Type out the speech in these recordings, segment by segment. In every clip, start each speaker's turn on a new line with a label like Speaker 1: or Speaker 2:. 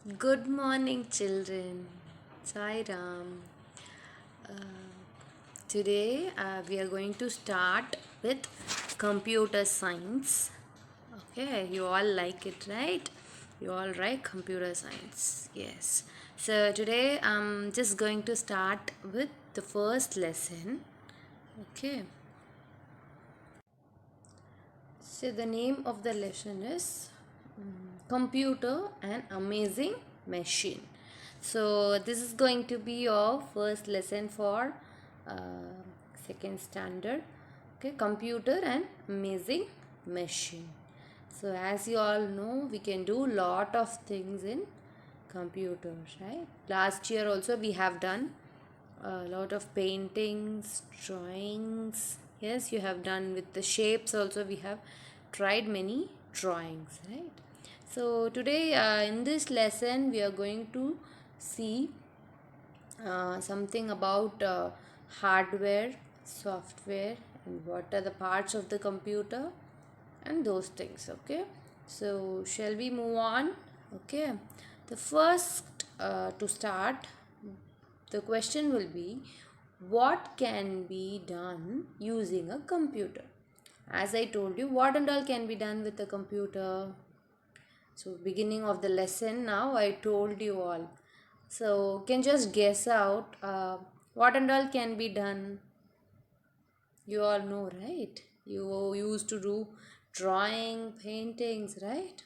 Speaker 1: Good morning, children. Sai Ram. Today we are going to start with computer science. Okay, you all like it, right? You all like computer science. Yes. So today I'm just going to start with the first lesson. Okay. So the name of the lesson is Computer an Amazing Machine. So this is going to be your first lesson for second standard. Okay, Computer an Amazing Machine. So as you all know, we can do lot of things in computers, right? Last year also we have done a lot of paintings, drawings. Yes, you have done with the shapes also. We have tried many drawings, right? So today in this lesson we are going to see something about hardware, software, and what are the parts of the computer and those things. Okay, so shall we move on? Okay, the first to start, the question will be, what can be done using a computer? As I told you, what and all can be done with a computer? So beginning of the lesson, now I told you all. So can just guess out what and all can be done. You all know, right? You used to do drawing, paintings, right?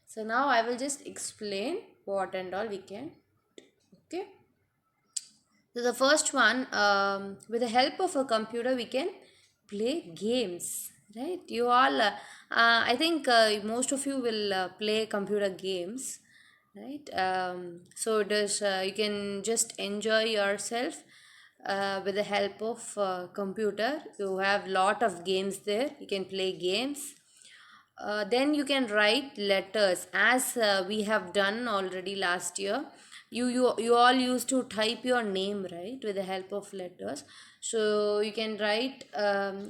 Speaker 1: So now I will just explain what and all we can. Okay. So the first one, with the help of a computer, we can play games, right? You all, I think most of you will play computer games, right? So it is, you can just enjoy yourself with the help of computer. You have lot of games there. You can play games. Then you can write letters as we have done already last year. You all used to type your name, right, with the help of letters. So you can write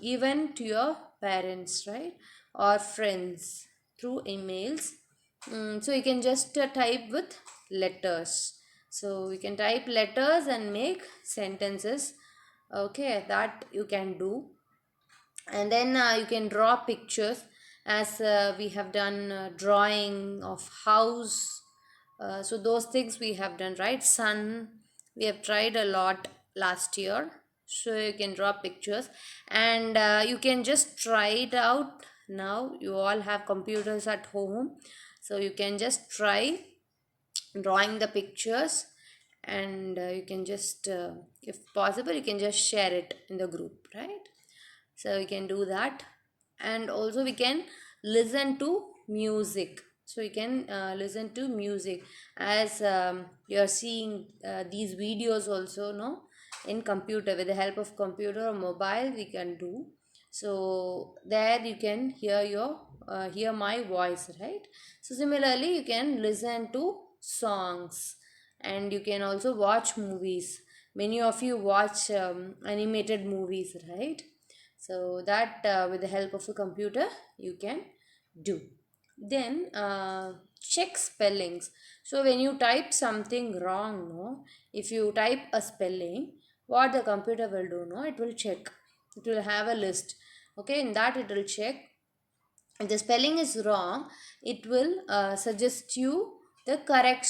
Speaker 1: even to your parents, right, or friends through emails. So you can just type with letters. So you can type letters and make sentences. Okay, that you can do. And then you can draw pictures as we have done drawing of house. So those things we have done, right? Sun, we have tried a lot last year. So you can draw pictures, and you can just try it out. Now you all have computers at home, so you can just try drawing the pictures, and you can just if possible you can just share it in the group, right? So we can do that. And also we can listen to music. So you can listen to music as you're seeing these videos also, no, in computer. With the help of computer or mobile we can do. So there you can hear your hear my voice, right? So similarly you can listen to songs, and you can also watch movies. Many of you watch animated movies, right? So that with the help of a computer you can do. Then check spellings. So when you type something wrong, no, if you type a spelling, what the computer will do, no, it will check. It will have a list. Okay, in that it will check. If the spelling is wrong, it will suggest you the correct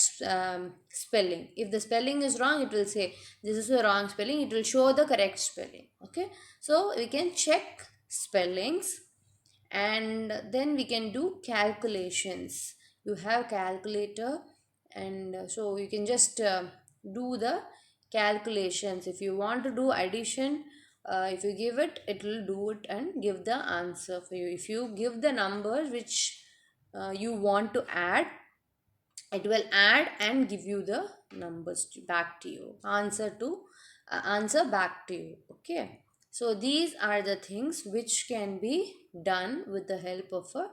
Speaker 1: spelling. If the spelling is wrong, it will say this is a wrong spelling. It will show the correct spelling. Okay, so we can check spellings, and then we can do calculations. You have calculator, and so you can just do the calculations. If you want to do addition, if you give it, it will do it and give the answer for you. If you give the numbers which you want to add, it will add and give you the numbers back to you, answer back to you. Okay, so these are the things which can be done with the help of a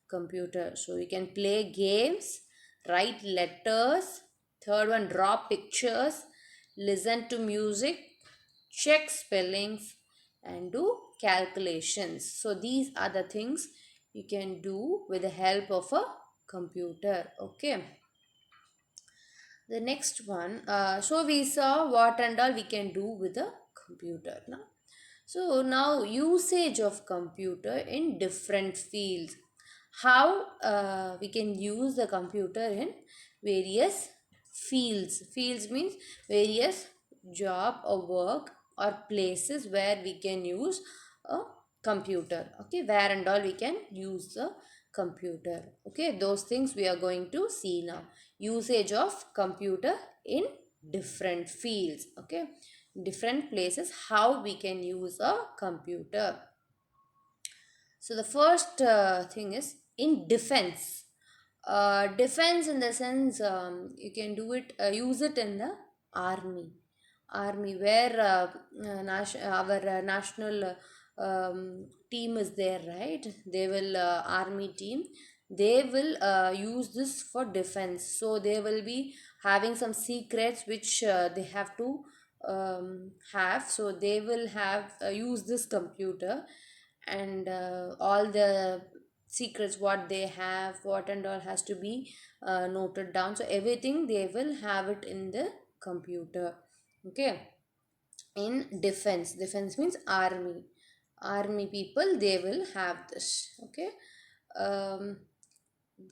Speaker 1: computer. So you can play games, write letters, third one, draw pictures, listen to music, check spellings, and do calculations. So these are the things you can do with the help of a computer. Okay, The next one, so we saw what and all we can do with a computer now. So now usage of computer in different fields. How we can use the computer in various fields. Fields means various job or work or places where we can use a computer. Okay, where and all we can use the computer. Okay, those things we are going to see now. Usage of computer in different fields. Okay, different places how we can use a computer. So the first thing is in defense. Defense in the sense, you can do it, use it in the army. Army where our national team is there, right? They will, army team, they will use this for defense. So they will be having some secrets which they have to have. So they will have use this computer, and all the secrets what they have, what and all has to be noted down. So everything they will have it in the computer. Okay, in defense, defense means army, army people they will have this. Okay, um,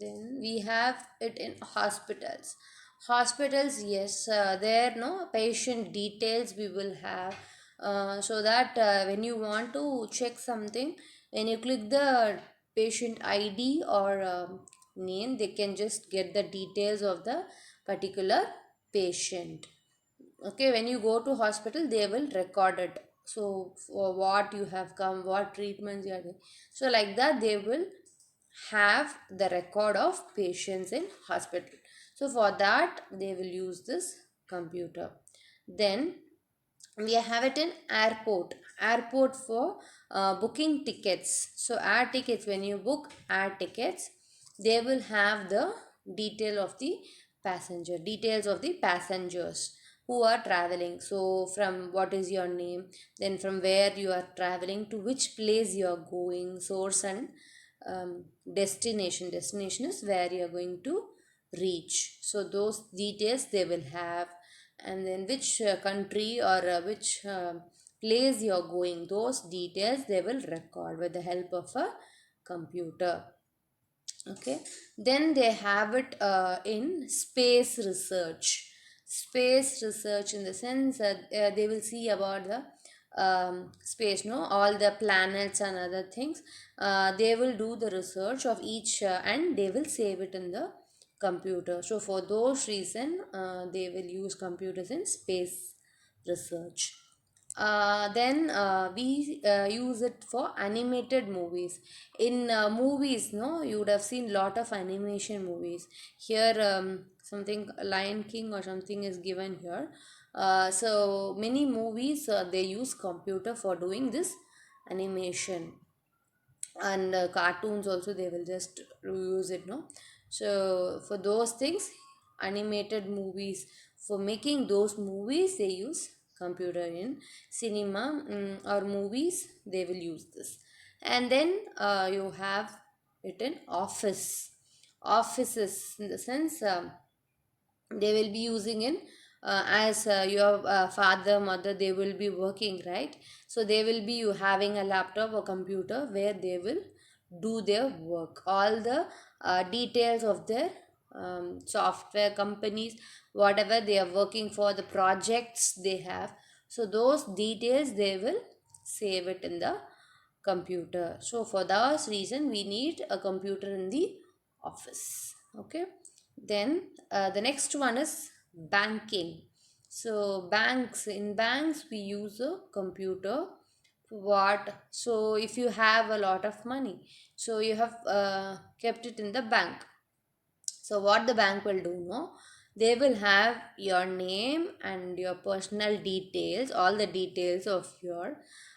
Speaker 1: then we have it in hospitals. Hospitals, yes, there no patient details we will have, so that when you want to check something, when you click the patient ID or name, they can just get the details of the particular patient. Okay, when you go to hospital they will record it. So for what you have come, what treatments you are doing, so like that they will have the record of patients in hospital. So for that they will use this computer. Then we have it in airport. Airport for booking tickets. So air tickets, when you book air tickets, they will have the detail of the passenger, details of the passengers who are traveling. So from what is your name, then from where you are traveling, to which place you are going, source and destination. Destination is where you are going to reach. So those details they will have. And then which country or which place you are going, those details they will record with the help of a computer. Okay, then they have it in space research. Space research in the sense that they will see about the space, no, all the planets and other things. They will do the research of each, and they will save it in the computer. So for those reason they will use computers in space research. Then we use it for animated movies. In movies, no, you would have seen lot of animation movies. Here something Lion King or something is given here. So many movies they use computer for doing this animation. And cartoons also they will just use it, no. So for those things, animated movies, for making those movies they use computer. In cinema, or movies they will use this. And then you have it in office. Offices in the sense, they will be using in, as your father mother they will be working, right? So they will be you having a laptop or computer where they will do their work. All the details of their software companies, whatever they are working for, the projects they have, so those details they will save it in the computer. So for that reason we need a computer in the office. Okay, then the next one is banking. So banks, in banks we use a computer. What? So if you have a lot of money, so you have kept it in the bank. So what the bank will do, no, they will have your name and your personal details, all the details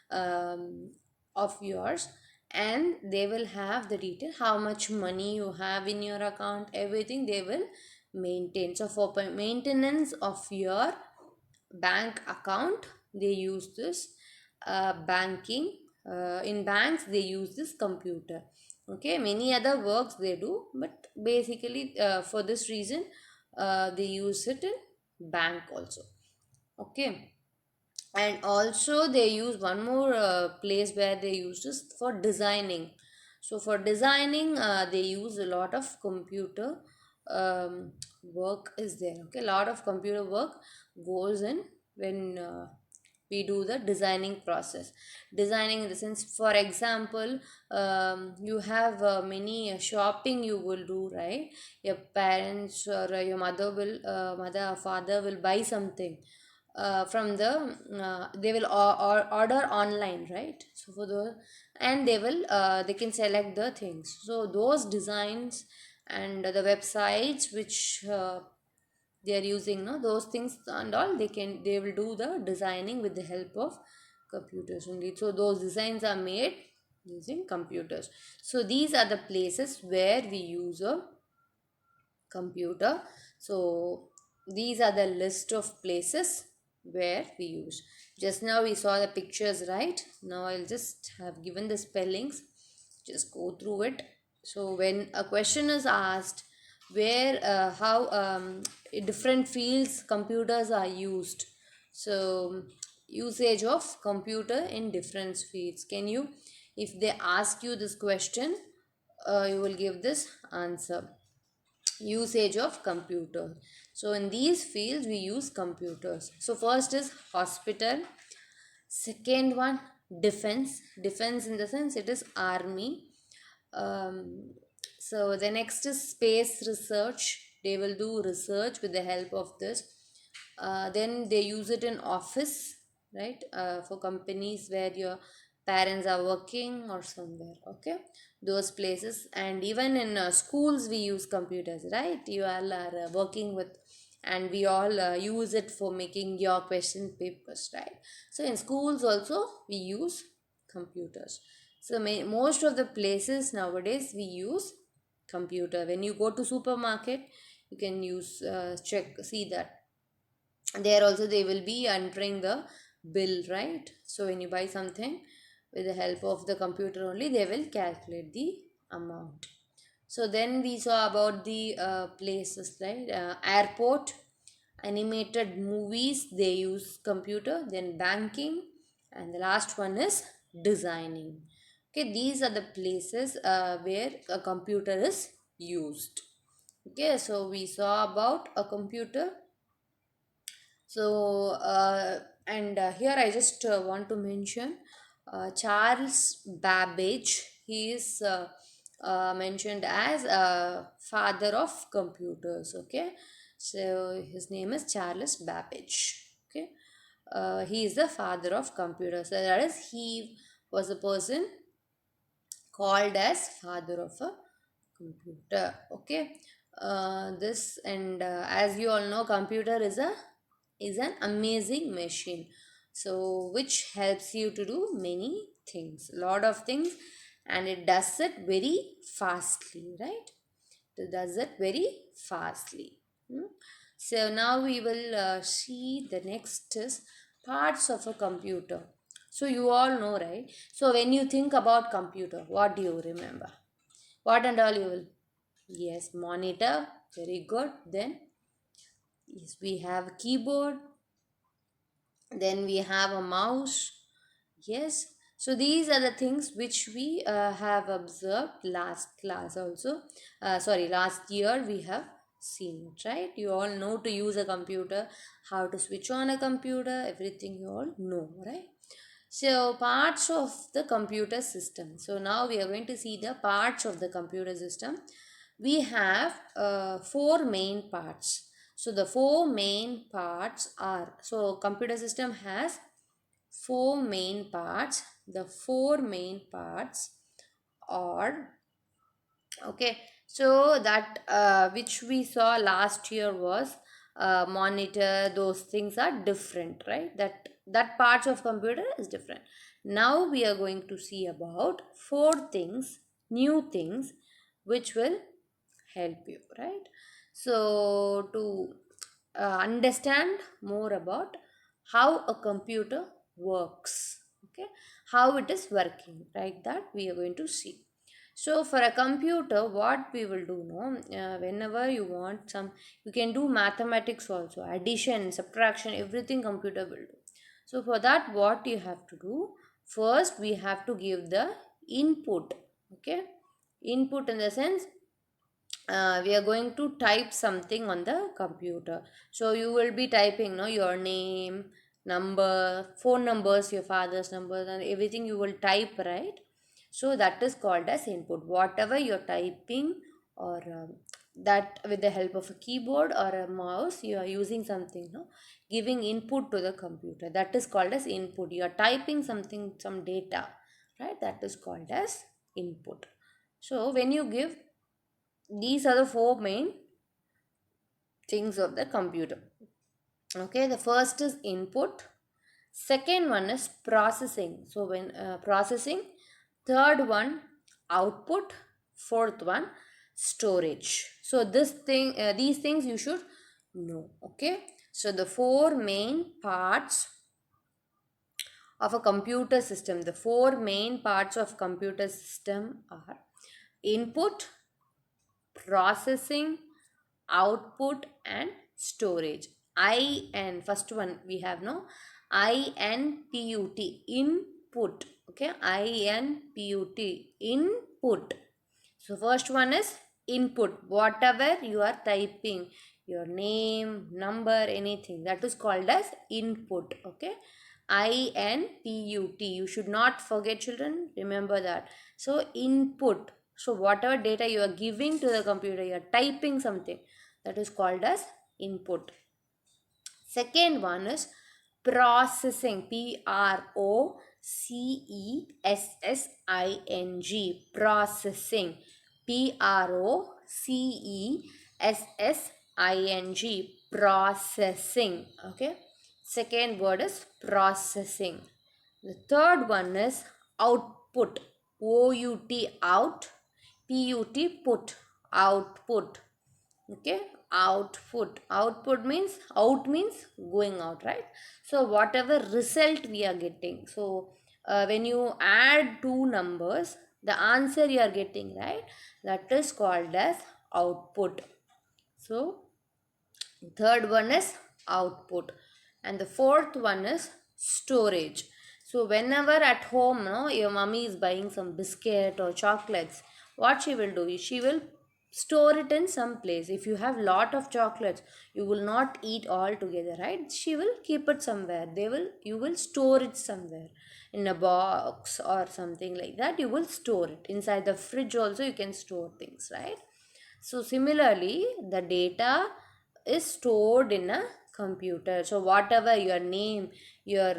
Speaker 1: um, of yours, and they will have the detail how much money you have in your account, everything they will maintain. So for maintenance of your bank account they use this banking. In banks they use this computer. Okay, many other works they do, but basically for this reason they use it in bank also. Okay, and also they use one more place where they use this for designing. So for designing they use a lot of computer work is there. Okay, a lot of computer work goes in when we do the designing process. Designing in the sense, for example, you have many shopping you will do, right? Your parents or your mother or father will buy something from the they will order online, right? So for those, and they can select the things. So those designs and the websites which they are using, no, those things and all, they will do the designing with the help of computers only. So those designs are made using computers. So these are the places where we use a computer. So these are the list of places where we use. Just now we saw the pictures, right? Now I'll just have given the spellings, just go through it. So when a question is asked where how different fields computers are used, so usage of computer in different fields, can you, if they ask you this question, you will give this answer. Usage of computer. So in these fields we use computers. So first is hospital, second one defense. Defense in the sense it is army. So the next is space research. They will do research with the help of this. Then they use it in office, right? For companies where your parents are working or somewhere. Okay, those places. And even in schools we use computers, right? You all are working with, and we all use it for making your question papers, right? So in schools also we use computers. So most of the places nowadays we use computer. When you go to supermarket, you can use check, see that there also they will be entering the bill, right? So when you buy something, with the help of the computer only they will calculate the amount. So then we saw about the places, right? Airport, animated movies, they use computer. Then banking, and the last one is designing. Okay, these are the places where a computer is used. Okay, so we saw about a computer. So and here I just want to mention Charles Babbage. He is mentioned as father of computers. Okay, so his name is Charles Babbage. Okay, he is the father of computers. So that is, he was a person called as father of a computer. Okay, this and as you all know, computer is an amazing machine, so which helps you to do many things, lot of things, and it does it very fastly, right? It does it very fastly. Hmm? So now we will see the next is parts of a computer. So you all know, right? So when you think about computer, what do you remember? What and all you will? Yes, monitor. Very good. Then yes, we have a keyboard. Then we have a mouse. Yes. So these are the things which we have observed last class also. Sorry, last year we have seen it, right? You all know to use a computer, how to switch on a computer, everything you all know, right? So parts of the computer system. So now we are going to see the parts of the computer system. We have four main parts. So the four main parts are, so computer system has four main parts. The four main parts are, okay, so that which we saw last year was monitor, those things are different, right? That parts of computer is different. Now we are going to see about four things, new things, which will help you, right? So to understand more about how a computer works, okay, how it is working, right, that we are going to see. So for a computer, what we will do, no, whenever you want some, you can do mathematics also, addition, subtraction, everything computer will do. So for that, what you have to do, first we have to give the input. Okay, input in the sense, we are going to type something on the computer. So you will be typing, no, your name, number, phone numbers, your father's numbers, and everything you will type, right? So that is called as input. Whatever you're typing, or that with the help of a keyboard or a mouse, you are using something, no, giving input to the computer, that is called as input. You are typing something, some data, right? That is called as input. So when you give, these are the four main things of the computer. Okay, the first is input, second one is processing, so when processing, third one output, fourth one storage. So this thing, these things you should know. Okay, so the four main parts of a computer system, the four main parts of computer system are input, processing, output, and storage. I and first one we have, no, input, input. Okay, input, input. So first one is input, whatever you are typing, your name, number, anything, that is called as input. Okay, input, you should not forget, children, remember that. So input, so whatever data you are giving to the computer, you are typing something, that is called as input. Second one is processing, processing, processing, processing, processing. Okay, second word is processing. The third one is output, out, put, output. Okay, output means, out means going out, right? So whatever result we are getting, so when you add two numbers, the answer you are getting, right, that is called as output. So third one is output, and the fourth one is storage. So whenever at home, no, your mommy is buying some biscuit or chocolates, what she will do is she will store it in some place. If you have lot of chocolates, you will not eat all together, right? She will keep it somewhere, you will store it somewhere in a box or something like that. You will store it inside the fridge also, you can store things, right? So similarly, the data is stored in a computer. So whatever your name, your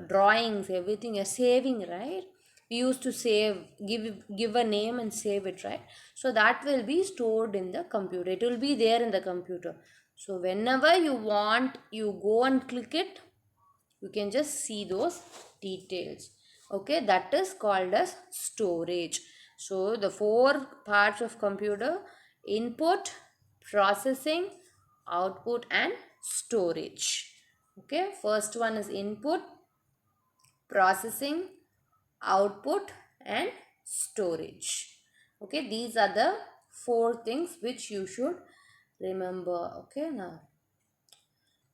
Speaker 1: drawings, everything you're saving, right? We used to save, give a name and save it, right? So that will be stored in the computer. It will be there in the computer. So whenever you want, you go and click it, you can just see those details. Okay, that is called as storage. So the four parts of computer: input, processing, output, and storage. Okay, first one is input, processing, output, and storage. Okay, these are the four things which you should remember. Okay, now,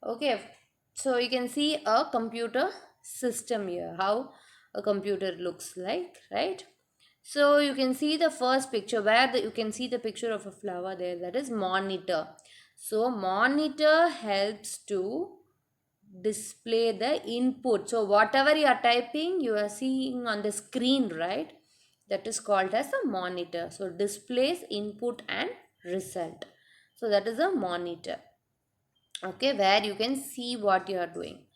Speaker 1: okay, so you can see a computer system here, how a computer looks like, right? So you can see the first picture where you can see the picture of a flower there, that is monitor. So monitor helps to display the input. So whatever you are typing, you are seeing on the screen, right? That is called as a monitor. So displays input and result. So that is a monitor. Okay, where you can see what you are doing.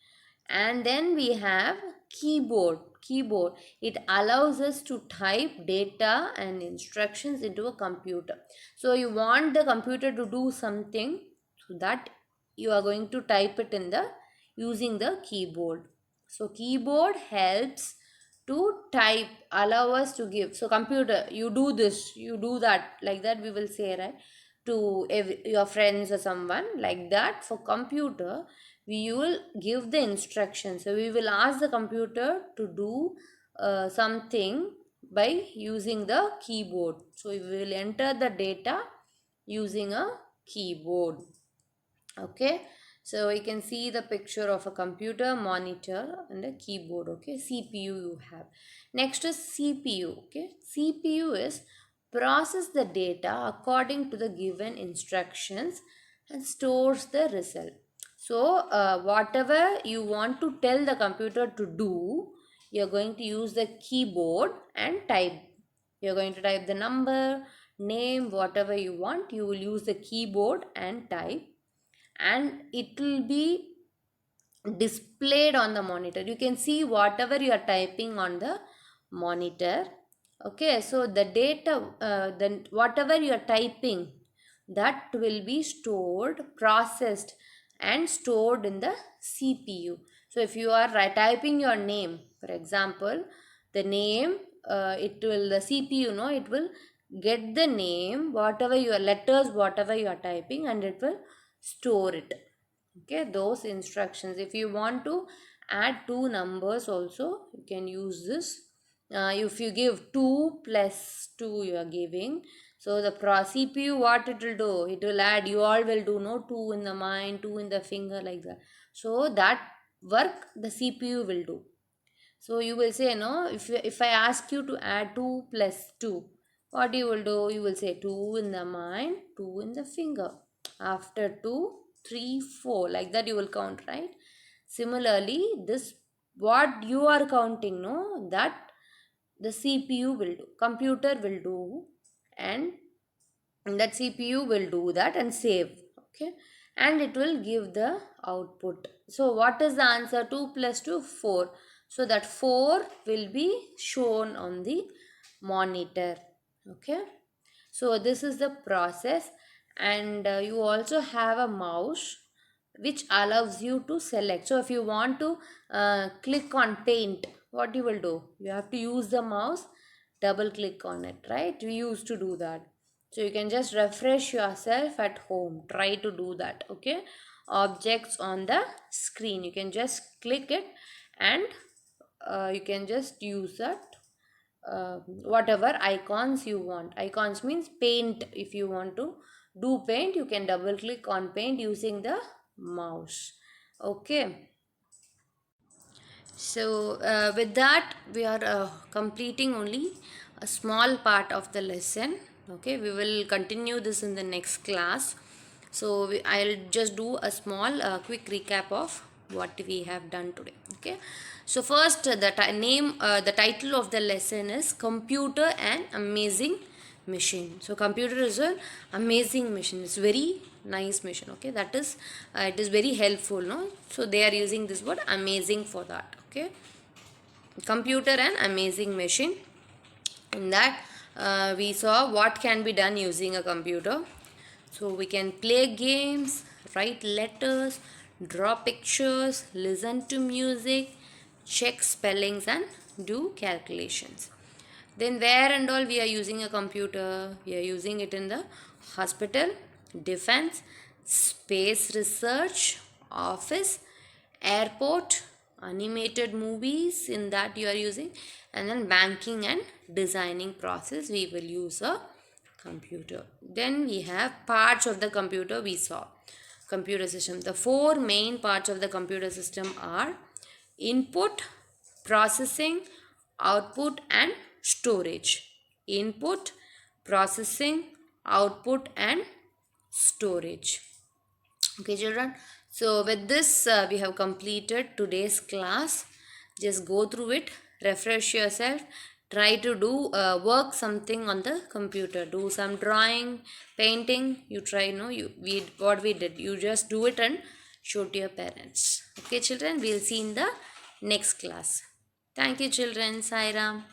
Speaker 1: And then we have keyboard. It allows us to type data and instructions into a computer. So you want the computer to do something, so that you are going to type it in the using the keyboard. So keyboard helps to type, allow us to give. So computer, you do this, you do that, like that we will say, right, to your friends or someone, like that. For computer, we will give the instructions. So we will ask the computer to do something by using the keyboard. So we will enter the data using a keyboard. Okay, so you can see the picture of a computer, monitor and a keyboard. Okay, CPU you have. Next is CPU. Okay, CPU is process the data according to the given instructions and stores the result. So whatever you want to tell the computer to do, you're going to use the keyboard and type. You're going to type the number, name, whatever you want. You will use the keyboard and type, and it will be displayed on the monitor. You can see whatever you are typing on the monitor. Okay, so the data, then whatever you are typing, that will be stored, processed and stored in the CPU. So if you are typing your name, for example, the name, it will, the CPU, no, it will get the name, whatever your letters, whatever you are typing, and it will store it. Okay, those instructions. If you want to add two numbers also, you can use this. If you give 2 plus 2, you are giving, so the CPU, what it will do, it will add, you all will do, no, 2 in the mind, 2 in the finger, like that. So that work the CPU will do. So you will say, no, if I ask you to add 2 plus 2, what you will do? You will say 2 in the mind, 2 in the finger. After 2, 3, 4, like that you will count, right? Similarly, this, what you are counting, no, that the CPU will do, computer will do, and that CPU will do that and save. Okay, and it will give the output. So what is the answer? 2 plus 2, 4. So that 4 will be shown on the monitor. Okay, so this is the process. And you also have a mouse which allows you to select. So if you want to click on paint, what you will do? You have to use the mouse, double click on it, right? We used to do that. So you can just refresh yourself at home. Try to do that. Okay, objects on the screen, you can just click it, and you can just use that whatever icons you want. Icons means paint. If you want to do paint, you can double click on paint using the mouse. Okay, so with that we are completing only a small part of the lesson. Okay, we will continue this in the next class. So I'll just do a small quick recap of what we have done today. Okay, so first the title of the lesson is Computer and Amazing Machine. So computer is an amazing machine. It's very nice machine. Okay, that is it is very helpful, no? So they are using this word amazing for that. Okay, computer and amazing machine. In that we saw what can be done using a computer. So we can play games, write letters, draw pictures, listen to music, check spellings and do calculations. Then where and all we are using a computer? We are using it in the hospital, defense, space research, office, airport, animated movies, in that you are using, and then banking and designing process we will use a computer. Then we have parts of the computer we saw. Computer system. The four main parts of the computer system are input, processing, output and storage. Input, processing, output and storage. Okay children, so with this we have completed today's class. Just go through it, refresh yourself, try to do work something on the computer, do some drawing, painting. You try, no, what we did, you just do it and show to your parents. Okay children, we'll see in the next class. Thank you children. Sai Ram.